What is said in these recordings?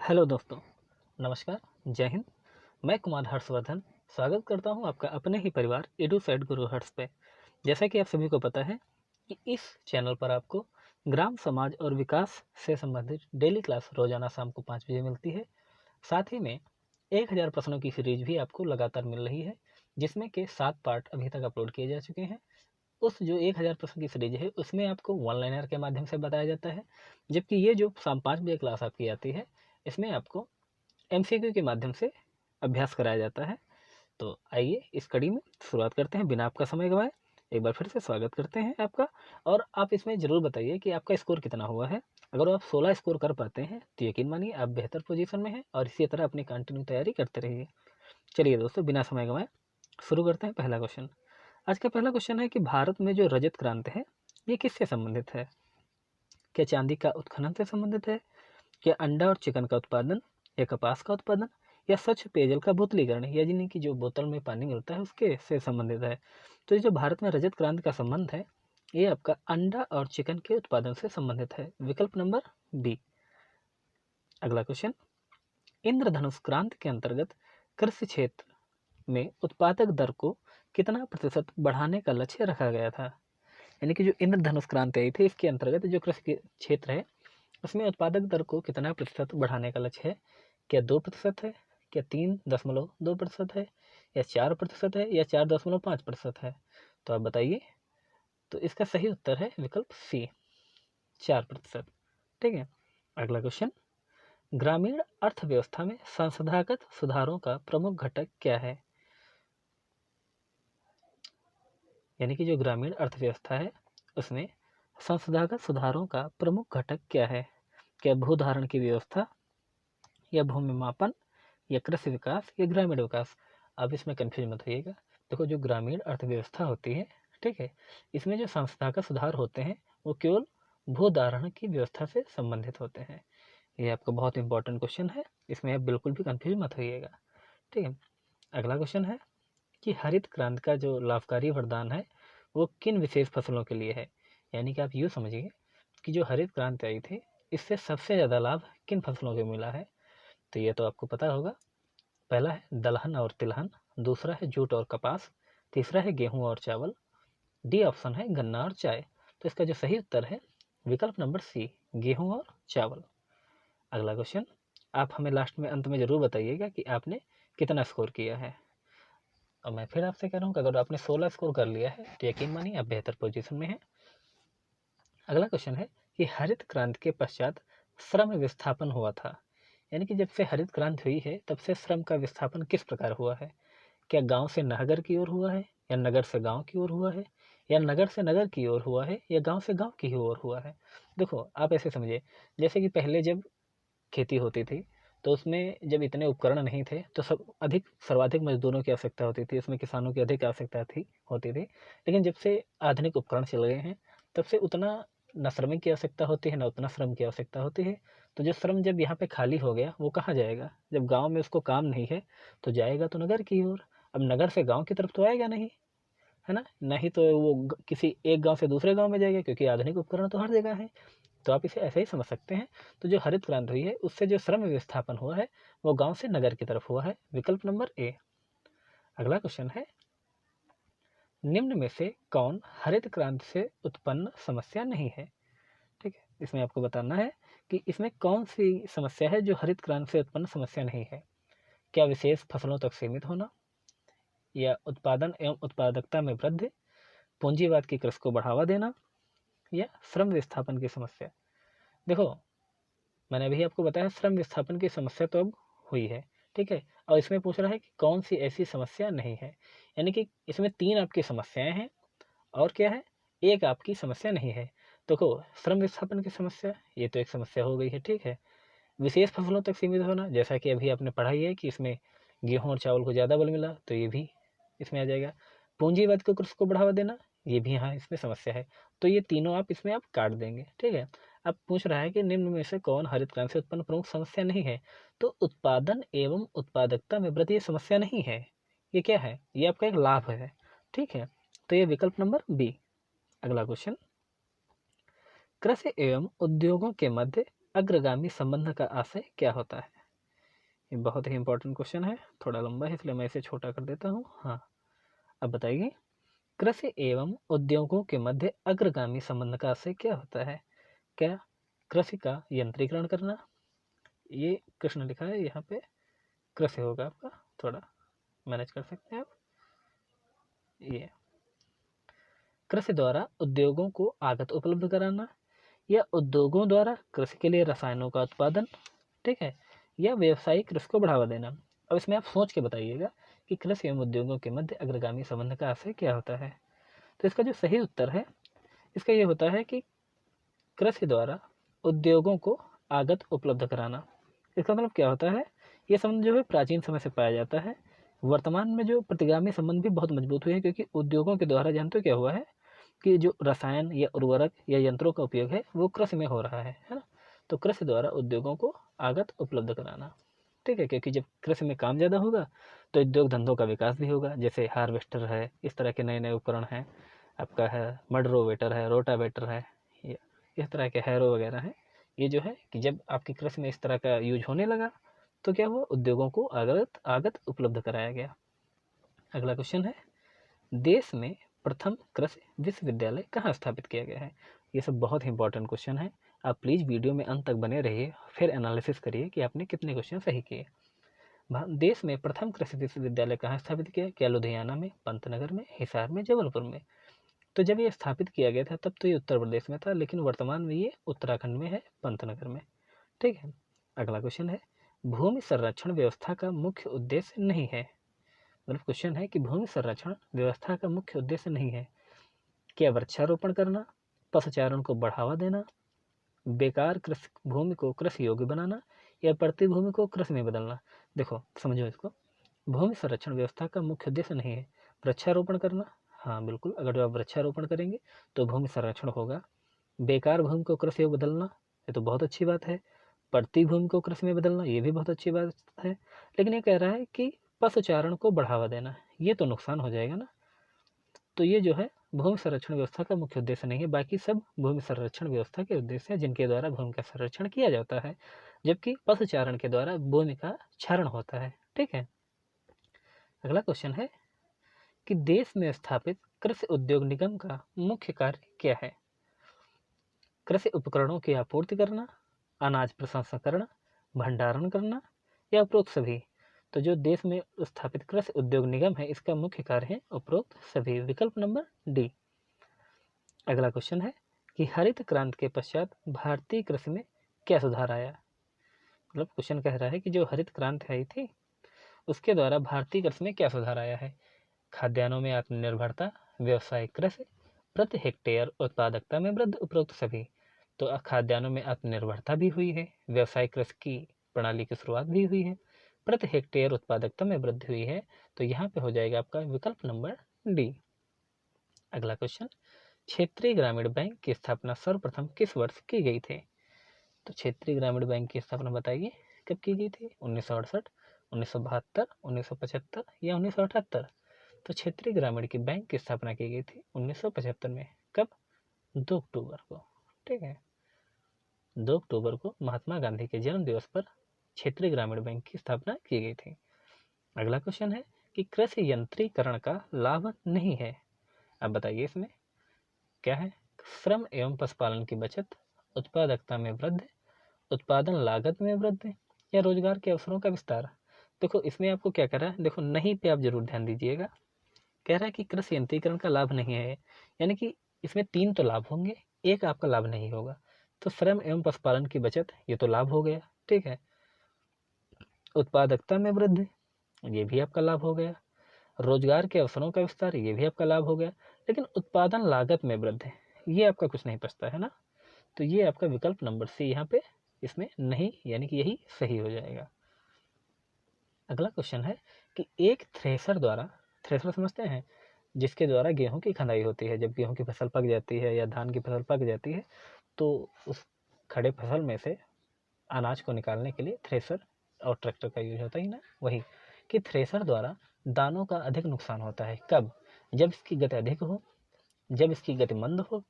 Hello दोस्तों, नमस्कार, जय हिंद। मैं कुमार हर्षवर्धन स्वागत करता हूं आपका अपने ही परिवार एडुसाइड गुरु हर्ष पे। जैसा कि आप सभी को पता है कि इस चैनल पर आपको ग्राम समाज और विकास से संबंधित डेली क्लास रोजाना शाम को 5 बजे मिलती है। साथ ही में 1000 प्रश्नों की सीरीज भी आपको लगातार मिल रही है, जिसमें के 7 पार्ट अभी तक अपलोड किए जा चुके हैं। उस जो 1000 प्रश्न की सीरीज है उसमें आपको वन लाइनर के माध्यम से बताया जाता है, जबकि ये जो शाम 5 बजे क्लास आपकी आती है इसमें आपको एमसीक्यू के माध्यम से अभ्यास कराया जाता है। तो आइए इस कड़ी में शुरुआत करते हैं बिना आपका समय गवाए। एक बार फिर से स्वागत करते हैं आपका, और आप इसमें ज़रूर बताइए कि आपका स्कोर कितना हुआ है। अगर आप 16 स्कोर कर पाते हैं तो यकीन मानिए आप बेहतर पोजीशन में हैं, और इसी तरह अपनी कंटिन्यू तैयारी करते रहिए। चलिए दोस्तों, बिना समय गवाए शुरू करते हैं पहला क्वेश्चन। आज का पहला क्वेश्चन है कि भारत में जो रजत क्रांति है ये किससे संबंधित है? क्या चांदी का उत्खनन से संबंधित है, क्या अंडा और चिकन का उत्पादन, या कपास का उत्पादन, या स्वच्छ पेयजल का बोतलीकरण, यानी कि जो बोतल में पानी मिलता है उसके से संबंधित है? तो ये जो भारत में रजत क्रांति का संबंध है ये आपका अंडा और चिकन के उत्पादन से संबंधित है। विकल्प नंबर बी। अगला क्वेश्चन, इंद्रधनुष क्रांति के अंतर्गत कृषि क्षेत्र में उत्पादक दर को कितना प्रतिशत बढ़ाने का लक्ष्य रखा गया था? यानी कि जो इंद्रधनुष क्रांति आई थी इसके अंतर्गत जो कृषि क्षेत्र है उसमें उत्पादक दर को कितना प्रतिशत बढ़ाने का लक्ष्य है? क्या 2% है, क्या 3.2% है, या 4% है, या 4.5% है? तो आप बताइए। तो इसका सही उत्तर है विकल्प सी, 4%। ठीक है। अगला क्वेश्चन, ग्रामीण अर्थव्यवस्था में संस्थागत सुधारों का प्रमुख घटक क्या है? यानी कि जो ग्रामीण अर्थव्यवस्था है उसमें संस्थागत सुधारों का प्रमुख घटक क्या है? क्या भूधारण की व्यवस्था, या भूमि मापन, या कृषि विकास, या ग्रामीण विकास? अब इसमें कंफ्यूज मत होइएगा। देखो, जो ग्रामीण अर्थव्यवस्था होती है, ठीक है, इसमें जो संस्थागत सुधार होते हैं वो केवल भूधारण की व्यवस्था से संबंधित होते हैं। ये आपका बहुत इंपॉर्टेंट क्वेश्चन है, इसमें आप बिल्कुल भी कंफ्यूज मत होइएगा। ठीक है। अगला क्वेश्चन है कि हरित क्रांति का जो लाभकारी वरदान है वो किन विशेष फसलों के लिए है? यानी कि आप यूँ समझिए कि जो हरित क्रांति आई थी इससे सबसे ज़्यादा लाभ किन फसलों को मिला है? तो ये तो आपको पता होगा। पहला है दलहन और तिलहन, दूसरा है जूट और कपास, तीसरा है गेहूं और चावल, डी ऑप्शन है गन्ना और चाय। तो इसका जो सही उत्तर है विकल्प नंबर सी, गेहूं और चावल। अगला क्वेश्चन, आप हमें लास्ट में अंत में जरूर बताइएगा कि आपने कितना स्कोर किया है। और मैं फिर आपसे कह रहा हूँ कि अगर आपने 16 स्कोर कर लिया है तो यकीन मानिए आप बेहतर पोजीशन में हैं। अगला क्वेश्चन है कि हरित क्रांति के पश्चात श्रम विस्थापन हुआ था। यानी कि जब से हरित क्रांति हुई है तब से श्रम का विस्थापन किस प्रकार हुआ है? क्या गांव से नगर की ओर हुआ है, या नगर से गांव की ओर हुआ है, या नगर से नगर की ओर हुआ है, या गांव से गांव की ओर हुआ है? देखो, आप ऐसे समझिए, जैसे कि पहले जब खेती होती थी तो उसमें जब इतने उपकरण नहीं थे तो सर्वाधिक मजदूरों की आवश्यकता होती थी, उसमें किसानों की अधिक आवश्यकता होती थी। लेकिन जब से आधुनिक उपकरण चल गए हैं तब से उतना न श्रमिक की आवश्यकता होती है, न उतना श्रम की आवश्यकता होती है। तो जो श्रम जब यहाँ पे खाली हो गया वो कहाँ जाएगा? जब गांव में उसको काम नहीं है तो जाएगा तो नगर की ओर। अब नगर से गांव की तरफ तो आएगा नहीं, है ना? नहीं तो वो किसी एक गांव से दूसरे गांव में जाएगा, क्योंकि आधुनिक उपकरण तो हर जगह है। तो आप इसे ऐसे ही समझ सकते हैं। तो जो हरित क्रांति हुई है उससे जो श्रम विस्थापन हुआ है वो गांव से नगर की तरफ हुआ है। विकल्प नंबर ए। अगला क्वेश्चन है, निम्न में से कौन हरित क्रांति से उत्पन्न समस्या नहीं है? ठीक है, इसमें आपको बताना है कि इसमें कौन सी समस्या है जो हरित क्रांति से उत्पन्न समस्या नहीं है। क्या विशेष फसलों तक सीमित होना, या उत्पादन एवं उत्पादकता में वृद्धि, पूंजीवाद की कृषि को बढ़ावा देना, या श्रम विस्थापन की समस्या? देखो, मैंने अभी आपको बताया श्रम विस्थापन की समस्या तो अब हुई है, ठीक है, और इसमें पूछ रहा है कि कौन सी ऐसी समस्या नहीं है। यानी कि इसमें 3 आपकी समस्याएं हैं और क्या है, एक आपकी समस्या नहीं है। देखो, श्रम विस्थापन की समस्या ये तो एक समस्या हो गई है, ठीक है। विशेष फसलों तक सीमित होना, जैसा कि अभी आपने पढ़ा ही है कि इसमें गेहूं और चावल को ज़्यादा बल मिला, तो ये भी इसमें आ जाएगा। पूंजीवाद को कृषि को बढ़ावा देना, ये भी यहाँ इसमें समस्या है। तो ये तीनों आप इसमें आप काट देंगे, ठीक है। अब पूछ रहा है कि निम्न में से कौन हरित क्रांति से उत्पन्न प्रमुख समस्या नहीं है? तो उत्पादन एवं उत्पादकता में वृद्धि ये समस्या नहीं है। ये क्या है? ये आपका एक लाभ है, ठीक है। तो ये विकल्प नंबर बी। अगला क्वेश्चन, कृषि एवं उद्योगों के मध्य अग्रगामी संबंध का आशय क्या होता है? ये बहुत ही इंपॉर्टेंट क्वेश्चन है, थोड़ा लंबा है इसलिए मैं इसे छोटा कर देता हूँ। हाँ, अब बताइए, कृषि एवं उद्योगों के मध्य अग्रगामी संबंध का आशय क्या होता है? क्या कृषि का यंत्रीकरण करना, ये कृष्ण लिखा है यहाँ पे, कृषि होगा आपका, थोड़ा मैनेज कर सकते हैं आप। ये कृषि द्वारा उद्योगों को आगत उपलब्ध कराना, या उद्योगों द्वारा कृषि के लिए रसायनों का उत्पादन, ठीक है, या व्यवसायिक कृषि को बढ़ावा देना। अब इसमें आप सोच के बताइएगा कि कृषि एवं उद्योगों के मध्य अग्रगामी संबंध का आशय क्या होता है। तो इसका जो सही उत्तर है इसका ये होता है कि कृषि द्वारा उद्योगों को आगत उपलब्ध कराना। इसका मतलब क्या होता है, ये संबंध जो है प्राचीन समय से पाया जाता है। वर्तमान में जो प्रतिगामी संबंध भी बहुत मजबूत हुए हैं, क्योंकि उद्योगों के द्वारा जानते हो क्या हुआ है कि जो रसायन या उर्वरक या यंत्रों का उपयोग है वो कृषि में हो रहा है ना। तो कृषि द्वारा उद्योगों को आगत उपलब्ध कराना, ठीक है, क्योंकि जब कृषि में काम ज़्यादा होगा तो उद्योग धंधों का विकास भी होगा। जैसे हार्वेस्टर है, इस तरह के नए नए उपकरण हैं, आपका है मडरोवेटर है, रोटावेटर है, इस तरह के हैरो वगैरह हैं। ये जो है कि जब आपकी कृषि में इस तरह का यूज होने लगा तो क्या हुआ, उद्योगों को आगत उपलब्ध कराया गया। अगला क्वेश्चन है, देश में प्रथम कृषि विश्वविद्यालय कहाँ स्थापित किया गया है? ये सब बहुत ही इंपॉर्टेंट क्वेश्चन है, आप प्लीज़ वीडियो में अंत तक बने रहिए, फिर एनालिसिस करिए कि आपने कितने क्वेश्चन सही किए। देश में प्रथम कृषि विश्वविद्यालय कहाँ स्थापित किया? क्या लुधियाना में, पंतनगर में, हिसार में, जबलपुर में? तो जब ये स्थापित किया गया था तब तो ये उत्तर प्रदेश में था, लेकिन वर्तमान में ये उत्तराखंड में है, पंतनगर में, ठीक है। अगला क्वेश्चन है, भूमि संरक्षण व्यवस्था का मुख्य उद्देश्य नहीं है। मतलब क्वेश्चन है कि भूमि संरक्षण व्यवस्था का मुख्य उद्देश्य नहीं है। क्या वृक्षारोपण करना, पशुचारण को बढ़ावा देना, बेकार कृषि भूमि को कृषि योग्य बनाना, या पड़ती भूमि को कृषि में बदलना? देखो समझो इसको, भूमि संरक्षण व्यवस्था का मुख्य उद्देश्य नहीं है वृक्षारोपण करना। हाँ बिल्कुल, अगर जो आप वृक्षारोपण करेंगे तो भूमि संरक्षण होगा। बेकार भूमि को कृषि में बदलना, ये तो बहुत अच्छी बात है। पड़ती भूमि को कृषि में बदलना, ये भी बहुत अच्छी बात है। लेकिन ये कह रहा है कि पशुचारण को बढ़ावा देना, ये तो नुकसान हो जाएगा ना। तो ये जो है भूमि संरक्षण व्यवस्था का मुख्य उद्देश्य नहीं है, बाकी सब भूमि संरक्षण व्यवस्था के उद्देश्य है जिनके द्वारा भूमि का संरक्षण किया जाता है, जबकि पशुचारण के द्वारा भूमि का क्षरण होता है, ठीक है। अगला क्वेश्चन है कि देश में स्थापित कृषि उद्योग निगम का मुख्य कार्य क्या है? कृषि उपकरणों की आपूर्ति करना, अनाज प्रसंस्करण, भंडारण करना, या उपरोक्त सभी? तो जो देश में स्थापित कृषि उद्योग निगम है इसका मुख्य कार्य है उपरोक्त सभी, विकल्प नंबर डी। अगला क्वेश्चन है कि हरित क्रांति के पश्चात भारतीय कृषि में क्या सुधार आया? मतलब क्वेश्चन कह रहा है कि जो हरित क्रांति आई थी उसके द्वारा भारतीय कृषि में क्या सुधार आया है? खाद्यान्नों में आत्मनिर्भरता, व्यावसायिक कृषि, प्रति हेक्टेयर उत्पादकता में वृद्धि, उपरोक्त सभी। तो खाद्यान्नों में आत्मनिर्भरता भी हुई है, व्यावसायिक कृषि की प्रणाली की शुरुआत भी हुई है, प्रति हेक्टेयर उत्पादकता में वृद्धि हुई है। तो यहाँ पे हो जाएगा आपका विकल्प नंबर डी। अगला क्वेश्चन, क्षेत्रीय ग्रामीण बैंक की स्थापना सर्वप्रथम किस वर्ष की गई थी? तो क्षेत्रीय ग्रामीण बैंक की स्थापना बताइए कब की गई थी? 1968, 1972, 1975 या 1978? तो क्षेत्रीय ग्रामीण की बैंक की स्थापना की गई थी 1975 में। कब? 2 अक्टूबर को, ठीक है। 2 अक्टूबर को महात्मा गांधी के जन्म दिवस पर क्षेत्रीय ग्रामीण बैंक की स्थापना की गई थी। अगला क्वेश्चन है कि कृषि यंत्रीकरण का लाभ नहीं है। अब बताइए इसमें क्या है? श्रम एवं पशुपालन की बचत, उत्पादकता में वृद्धि, उत्पादन लागत में वृद्धि, या रोजगार के अवसरों का विस्तार? देखो इसमें आपको क्या कह रहा है, देखो नहीं पे आप जरूर ध्यान दीजिएगा। कह रहा है कि कृषि यंत्रीकरण का लाभ नहीं है, यानी कि इसमें 3 तो लाभ होंगे, एक आपका लाभ नहीं होगा। तो श्रम एवं पशुपालन की बचत, ये तो लाभ हो गया, ठीक है। उत्पादकता में वृद्धि, ये भी आपका लाभ हो गया। रोजगार के अवसरों का विस्तार, ये भी आपका लाभ हो गया। लेकिन उत्पादन लागत में वृद्धि, ये आपका कुछ नहीं बचता है ना। तो ये आपका विकल्प नंबर सी यहाँ पे इसमें नहीं, यानी कि यही सही हो जाएगा। अगला क्वेश्चन है कि एक थ्रेसर द्वारा, थ्रेसर समझते हैं, जिसके द्वारा गेहूं की खंदाई होती है, जब गेहूं की फसल पक जाती है या धान की फसल पक जाती है तो उस खड़े फसल में से अनाज को निकालने के लिए थ्रेसर और ट्रैक्टर का यूज होता ही ना, वही कि थ्रेसर द्वारा दानों का अधिक नुकसान होता है। कब? जब इसकी गति अधिक हो, जब इसकी गति मंद हो,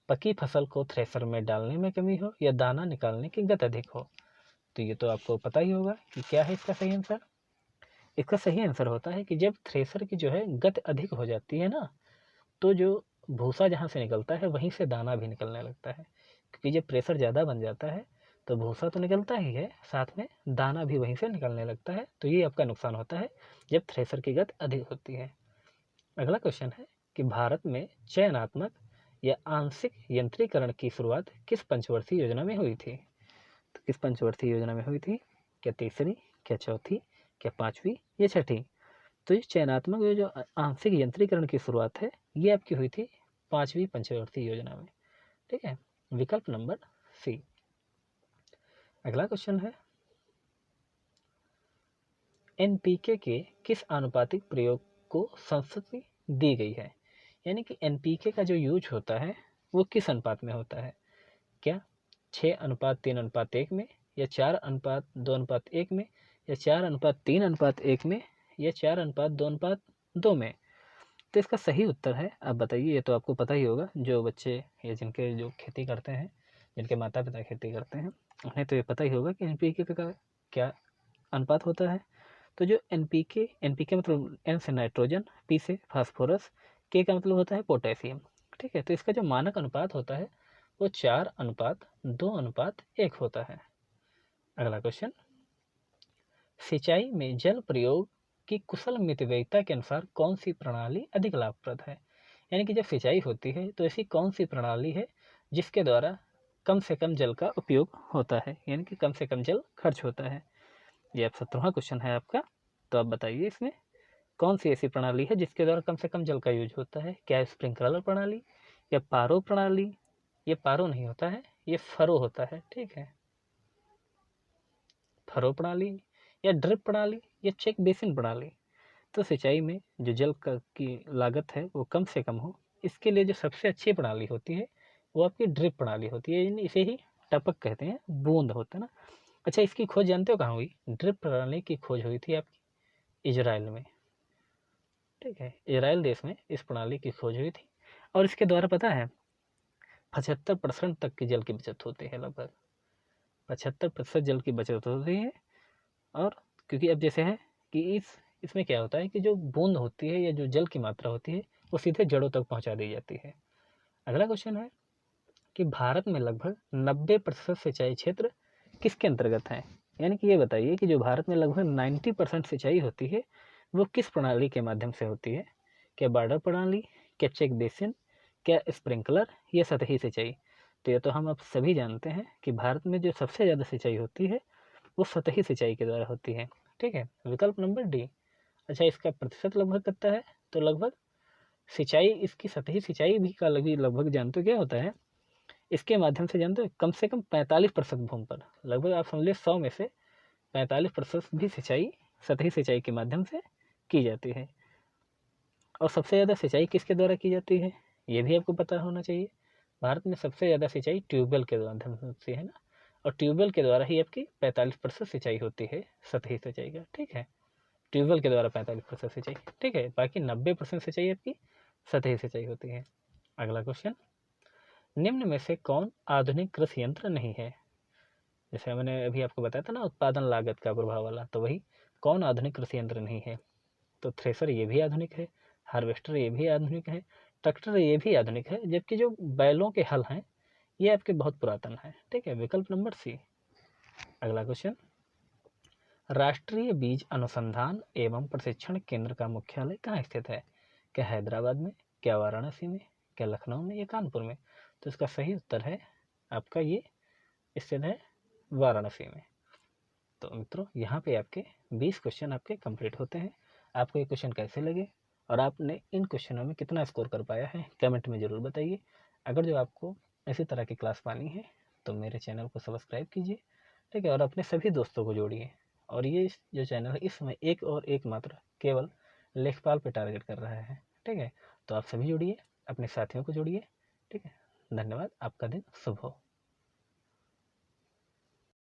पकी फसल को थ्रेसर में डालने में कमी हो, या दाना निकालने की गति अधिक हो। तो ये तो आपको पता ही होगा कि क्या है इसका सही आंसर। इसका सही आंसर होता है कि जब थ्रेसर की जो है गति अधिक हो जाती है ना, तो जो भूसा जहाँ से निकलता है वहीं से दाना भी निकलने लगता है, क्योंकि जब प्रेशर ज़्यादा बन जाता है तो भूसा तो निकलता ही है, साथ में दाना भी वहीं से निकलने लगता है। तो ये आपका नुकसान होता है जब थ्रेसर की गति अधिक होती है। अगला क्वेश्चन है कि भारत में चयनात्मक या आंशिक यंत्रीकरण की शुरुआत किस पंचवर्षीय योजना में हुई थी। तो किस पंचवर्षीय योजना में हुई थी? क्या तीसरी, क्या चौथी, क्या पांचवी या छठी? तो ये चयनात्मक जो आंशिक यंत्रीकरण की शुरुआत है ये आपकी हुई थी पांचवी पंचवर्षीय योजना में। ठीक है, विकल्प नंबर सी। अगला क्वेश्चन है एनपीके के किस आनुपातिक प्रयोग को संस्तुति दी गई है। यानी कि एनपीके का जो यूज होता है वो किस अनुपात में होता है? क्या 6:3:1 में, या 4:2:1 में, या 4:3:1 में, या 4:2:2 में? तो इसका सही उत्तर है, आप बताइए। ये तो आपको पता ही होगा, जो बच्चे या जिनके जो खेती करते हैं, जिनके माता पिता खेती करते हैं, उन्हें तो ये पता ही होगा कि एनपीके का क्या अनुपात होता है। तो जो एनपीके मतलब एन से नाइट्रोजन, पी से फास्फोरस, के का मतलब होता है पोटेशियम। ठीक है, तो इसका जो मानक अनुपात होता है वो 4:2:1 होता है। अगला क्वेश्चन, सिंचाई में जल प्रयोग की कुशल मितव्ययिता के अनुसार कौन सी प्रणाली अधिक लाभप्रद है। यानी कि जब सिंचाई होती है तो ऐसी कौन सी प्रणाली है जिसके द्वारा कम से कम जल का उपयोग होता है, यानी कि कम से कम जल खर्च होता है। ये अब 17वां क्वेश्चन है आपका। तो आप बताइए इसमें कौन सी ऐसी प्रणाली है जिसके द्वारा कम से कम जल का यूज होता है। क्या स्प्रिंकलर प्रणाली, या पारो प्रणाली? ये पारो नहीं होता है, ये फरो होता है। ठीक है, फरो प्रणाली, या ड्रिप प्रणाली, या चेक बेसिन प्रणाली? तो सिंचाई में जो जल की लागत है वो कम से कम हो, इसके लिए जो सबसे अच्छी प्रणाली होती है वो आपकी ड्रिप प्रणाली होती है। इसे ही टपक कहते हैं, बूंद होता है ना। अच्छा, इसकी खोज जानते हो कहाँ हुई? ड्रिप प्रणाली की खोज हुई थी आपकी इजराइल में। ठीक है, इजराइल देश में इस प्रणाली की खोज हुई थी, और इसके द्वारा पता है 75% तक की जल की बचत होती है। लगभग 75% जल की बचत होती है। और क्योंकि अब जैसे है कि इसमें क्या होता है कि जो बूंद होती है या जो जल की मात्रा होती है वो सीधे जड़ों तक पहुंचा दी जाती है। अगला क्वेश्चन है कि भारत में लगभग 90% सिंचाई क्षेत्र किसके अंतर्गत है। यानी कि ये बताइए कि जो भारत में लगभग 90% सिंचाई होती है वो किस प्रणाली के माध्यम से होती है। क्या बार्डर प्रणाली, क्या चेक बेसिन, क्या स्प्रिंकलर, या सतही सिंचाई? तो ये तो हम अब सभी जानते हैं कि भारत में जो सबसे ज़्यादा सिंचाई होती है वो सतही सिंचाई के द्वारा होती है। ठीक है, विकल्प नंबर डी। अच्छा, इसका प्रतिशत लगभग कितना है? तो लगभग सिंचाई, इसकी सतही सिंचाई भी का लगभग जानते हो क्या होता है? इसके माध्यम से जानते हो कम से कम 45% भूमि पर, लगभग आप समझ लीजिए 100 में से 45% भी सिंचाई सतही सिंचाई के माध्यम से की जाती है। और सबसे ज़्यादा सिंचाई किसके द्वारा की जाती है ये भी आपको पता होना चाहिए। भारत में सबसे ज़्यादा सिंचाई ट्यूबवेल के माध्यम से है ना, और ट्यूबवेल के द्वारा ही आपकी 45% सिंचाई होती है सतही सिंचाई का। ठीक है, ट्यूबवेल के द्वारा 45% सिंचाई। ठीक है, बाकी 90% सिंचाई आपकी सतही सिंचाई होती है। अगला क्वेश्चन, निम्न में से कौन आधुनिक कृषि यंत्र नहीं है? जैसे मैंने अभी आपको बताया था ना उत्पादन लागत का प्रभाव वाला, तो वही कौन आधुनिक कृषि यंत्र नहीं है? तो थ्रेसर ये भी आधुनिक है, हार्वेस्टर ये भी आधुनिक है, ट्रैक्टर ये भी आधुनिक है, जबकि जो बैलों के हल हैं ये आपके बहुत पुरातन है। ठीक है, विकल्प नंबर सी। अगला क्वेश्चन, राष्ट्रीय बीज अनुसंधान एवं प्रशिक्षण केंद्र का मुख्यालय कहाँ स्थित है? क्या हैदराबाद में, क्या वाराणसी में, क्या लखनऊ में, या कानपुर में? तो इसका सही उत्तर है आपका ये स्थित है वाराणसी में। तो मित्रों, यहाँ पे आपके 20 क्वेश्चन आपके कंप्लीट होते हैं। आपको ये क्वेश्चन कैसे लगे और आपने इन क्वेश्चनों में कितना स्कोर कर पाया है कमेंट में ज़रूर बताइए। अगर जो आपको इसी तरह की क्लास पानी है तो मेरे चैनल को सब्सक्राइब कीजिए। ठीक है, और अपने सभी दोस्तों को जोड़िए। और ये जो चैनल है इस समय एक और एक मात्र केवल लेखपाल पे टारगेट कर रहा है। ठीक है, तो आप सभी जुड़िए, अपने साथियों को जोड़िए। ठीक है, धन्यवाद, आपका दिन शुभ हो।